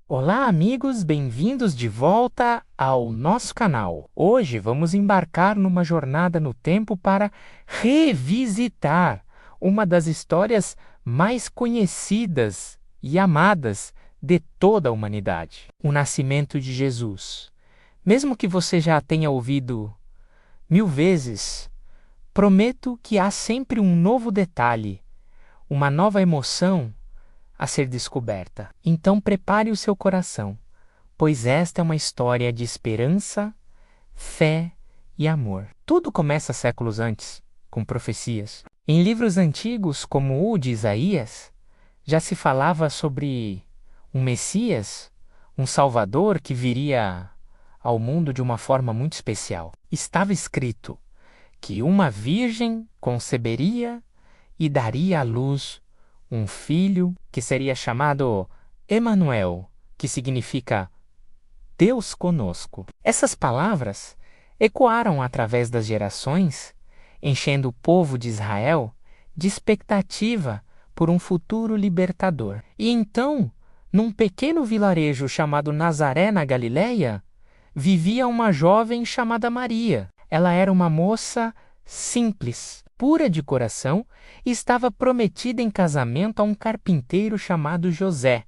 Olá, amigos, bem-vindos de volta ao nosso canal. Hoje vamos embarcar numa jornada no tempo para revisitar uma das histórias mais conhecidas e amadas de toda a humanidade: o nascimento de Jesus. Mesmo que você já tenha ouvido 1000 vezes, prometo que há sempre um novo detalhe, uma nova emoção a ser descoberta. Então prepare o seu coração, pois esta é uma história de esperança, fé e amor. Tudo começa séculos antes, com profecias. Em livros antigos, como o de Isaías, já se falava sobre um Messias, um Salvador que viria ao mundo de uma forma muito especial. Estava escrito que uma virgem conceberia e daria à luz um filho que seria chamado Emanuel, que significa Deus conosco. Essas palavras ecoaram através das gerações, enchendo o povo de Israel de expectativa por um futuro libertador. E então, num pequeno vilarejo chamado Nazaré, na Galileia, vivia uma jovem chamada Maria. Ela era uma moça simples, pura de coração, e estava prometida em casamento a um carpinteiro chamado José,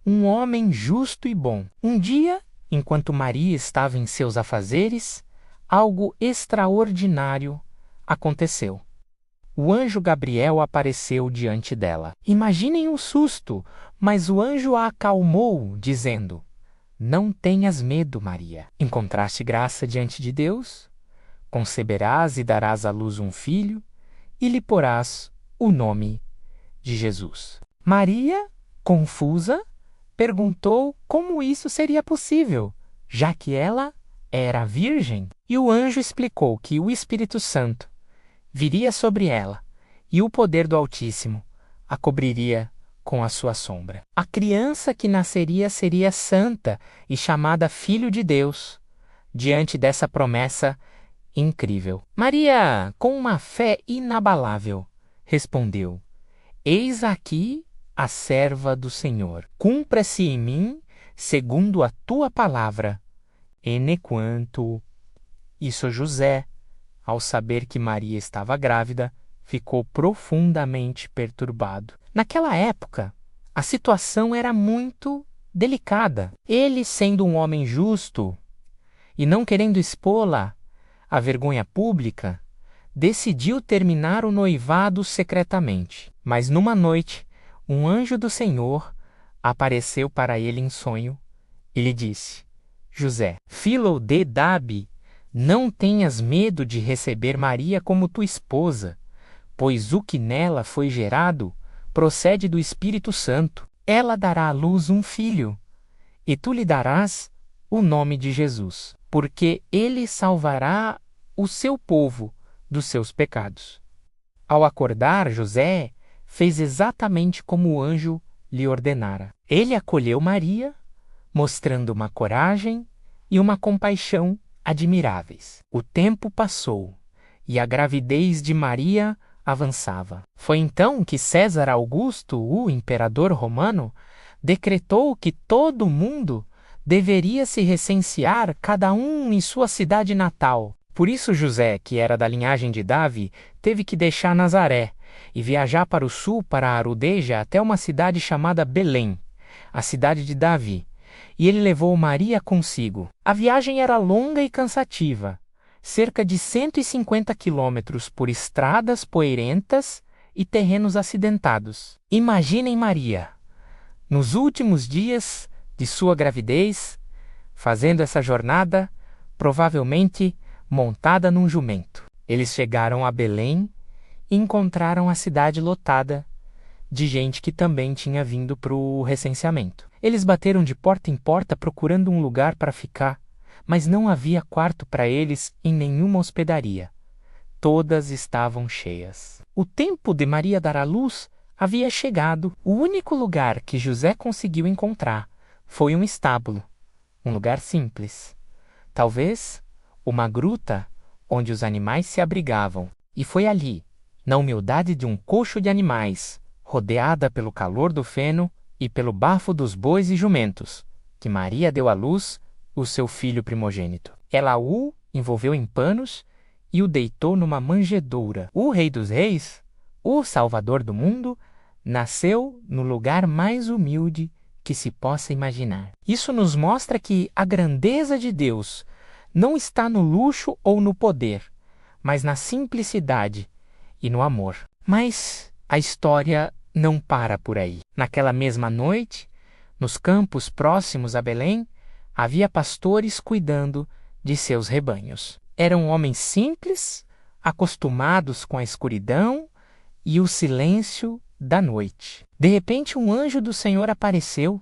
um homem justo e bom. Um dia, enquanto Maria estava em seus afazeres, algo extraordinário aconteceu. O anjo Gabriel apareceu diante dela. Imaginem o susto, mas o anjo a acalmou, dizendo: "Não tenhas medo, Maria. Encontraste graça diante de Deus? Conceberás e darás à luz um filho, e lhe porás o nome de Jesus." Maria, confusa, perguntou como isso seria possível, já que ela era virgem. E o anjo explicou que o Espírito Santo viria sobre ela e o poder do Altíssimo a cobriria com a sua sombra. A criança que nasceria seria santa e chamada Filho de Deus. Diante dessa promessa incrível, Maria, com uma fé inabalável, respondeu: "Eis aqui a serva do Senhor. Cumpra-se em mim segundo a tua palavra." Enequanto isso, José, ao saber que Maria estava grávida, ficou profundamente perturbado. Naquela época, a situação era muito delicada. Ele, sendo um homem justo e não querendo expô-la à vergonha pública, decidiu terminar o noivado secretamente. Mas numa noite, um anjo do Senhor apareceu para ele em sonho e lhe disse: "José, filho de Davi, não tenhas medo de receber Maria como tua esposa, pois o que nela foi gerado procede do Espírito Santo. Ela dará à luz um filho, e tu lhe darás o nome de Jesus, porque ele salvará o seu povo dos seus pecados." Ao acordar, José fez exatamente como o anjo lhe ordenara. Ele acolheu Maria, mostrando uma coragem e uma compaixão admiráveis. O tempo passou e a gravidez de Maria avançava. Foi então que César Augusto, o imperador romano, decretou que todo mundo deveria se recensear, cada um em sua cidade natal. Por isso José, que era da linhagem de Davi, teve que deixar Nazaré e viajar para o sul, para Arudeja, até uma cidade chamada Belém, a cidade de Davi. E ele levou Maria consigo. A viagem era longa e cansativa, cerca de 150 quilômetros por estradas poeirentas e terrenos acidentados. Imaginem Maria, nos últimos dias de sua gravidez, fazendo essa jornada, provavelmente montada num jumento. Eles chegaram a Belém e encontraram a cidade lotada de gente que também tinha vindo para o recenseamento. Eles bateram de porta em porta procurando um lugar para ficar, mas não havia quarto para eles em nenhuma hospedaria. Todas estavam cheias. O tempo de Maria dar à luz havia chegado. O único lugar que José conseguiu encontrar foi um estábulo, um lugar simples. Talvez uma gruta onde os animais se abrigavam. E foi ali, na humildade de um coxo de animais, rodeada pelo calor do feno e pelo bafo dos bois e jumentos, que Maria deu à luz o seu filho primogênito. Ela o envolveu em panos e o deitou numa manjedoura. O Rei dos Reis, o Salvador do mundo, nasceu no lugar mais humilde que se possa imaginar. Isso nos mostra que a grandeza de Deus não está no luxo ou no poder, mas na simplicidade e no amor. Mas a história não para por aí. Naquela mesma noite, nos campos próximos a Belém, havia pastores cuidando de seus rebanhos. Eram homens simples, acostumados com a escuridão e o silêncio da noite. De repente, um anjo do Senhor apareceu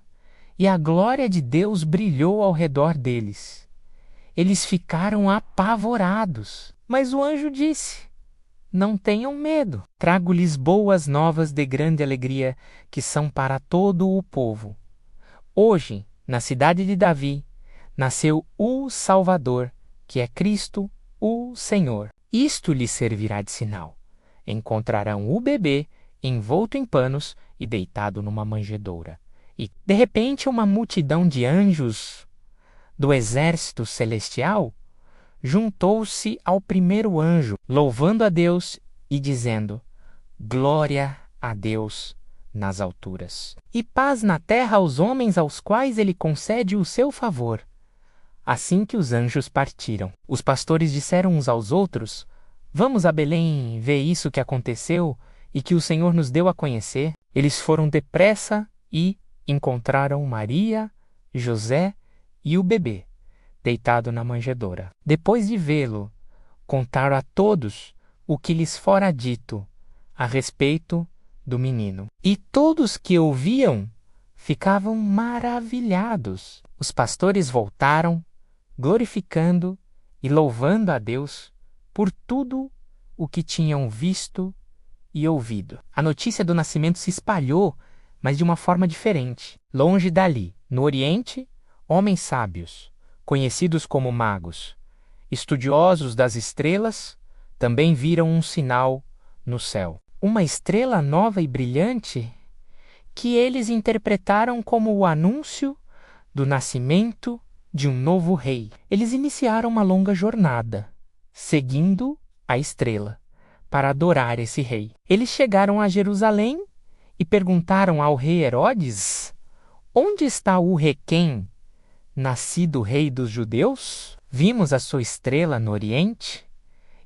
e a glória de Deus brilhou ao redor deles. Eles ficaram apavorados, mas o anjo disse: não tenham medo. Trago-lhes boas novas de grande alegria, que são para todo o povo. Hoje, na cidade de Davi, nasceu o Salvador, que é Cristo, o Senhor. Isto lhes servirá de sinal. Encontrarão o bebê envolto em panos e deitado numa manjedoura. E, de repente, uma multidão de anjos do exército celestial juntou-se ao primeiro anjo, louvando a Deus e dizendo: glória a Deus nas alturas, e paz na terra aos homens aos quais ele concede o seu favor. Assim que os anjos partiram, os pastores disseram uns aos outros: vamos a Belém ver isso que aconteceu e que o Senhor nos deu a conhecer. Eles foram depressa e encontraram Maria, José e o bebê, deitado na manjedoura. Depois de vê-lo, contaram a todos o que lhes fora dito a respeito do menino. E todos que ouviam ficavam maravilhados. Os pastores voltaram, glorificando e louvando a Deus por tudo o que tinham visto e ouvido. A notícia do nascimento se espalhou, mas de uma forma diferente. Longe dali, no Oriente, homens sábios, conhecidos como magos, estudiosos das estrelas, também viram um sinal no céu. Uma estrela nova e brilhante que eles interpretaram como o anúncio do nascimento de um novo rei. Eles iniciaram uma longa jornada, seguindo a estrela, para adorar esse rei. Eles chegaram a Jerusalém e perguntaram ao rei Herodes: onde está o Requém, nascido rei dos judeus? Vimos a sua estrela no Oriente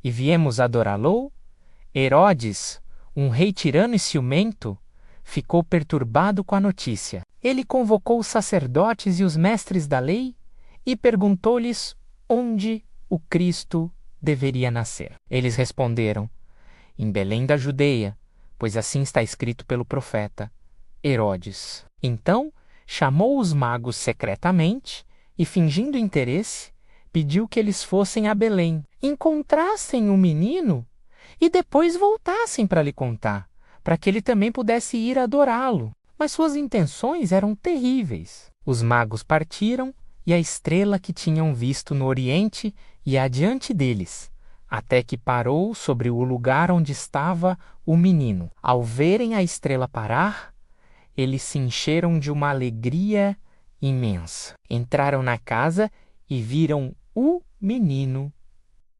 e viemos adorá-lo. Herodes, um rei tirano e ciumento, ficou perturbado com a notícia. Ele convocou os sacerdotes e os mestres da lei e perguntou-lhes onde o Cristo deveria nascer. Eles responderam: em Belém da Judeia, pois assim está escrito pelo profeta Herodes. Então chamou os magos secretamente e, fingindo interesse, pediu que eles fossem a Belém, encontrassem o menino e depois voltassem para lhe contar, para que ele também pudesse ir adorá-lo. Mas suas intenções eram terríveis. Os magos partiram e a estrela que tinham visto no Oriente ia adiante deles, até que parou sobre o lugar onde estava o menino. Ao verem a estrela parar, eles se encheram de uma alegria imensa. Entraram na casa e viram o menino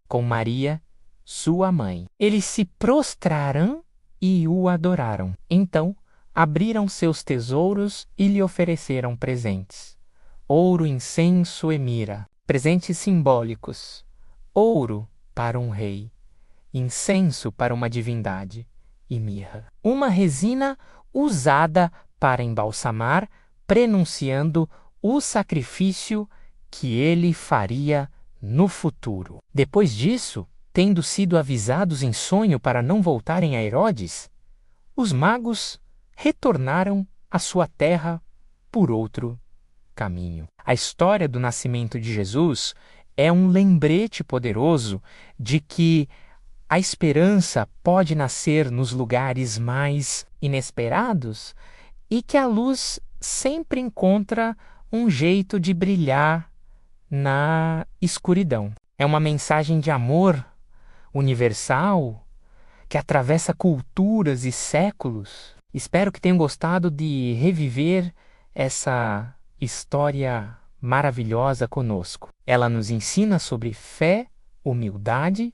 com Maria, sua mãe. Eles se prostraram e o adoraram. Então abriram seus tesouros e lhe ofereceram presentes: ouro, incenso e mirra, presentes simbólicos. Ouro para um rei, incenso para uma divindade e mirra, uma resina usada para embalsamar, prenunciando o sacrifício que ele faria no futuro. Depois disso, tendo sido avisados em sonho para não voltarem a Herodes, os magos retornaram à sua terra por outro caminho. A história do nascimento de Jesus é um lembrete poderoso de que a esperança pode nascer nos lugares mais inesperados e que a luz sempre encontra um jeito de brilhar na escuridão. É uma mensagem de amor universal que atravessa culturas e séculos. Espero que tenham gostado de reviver essa história maravilhosa conosco. Ela nos ensina sobre fé, humildade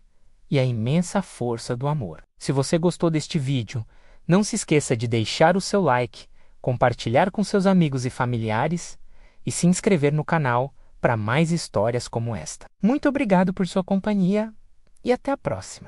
e a imensa força do amor. Se você gostou deste vídeo, não se esqueça de deixar o seu like, compartilhar com seus amigos e familiares e se inscrever no canal para mais histórias como esta. Muito obrigado por sua companhia e até a próxima.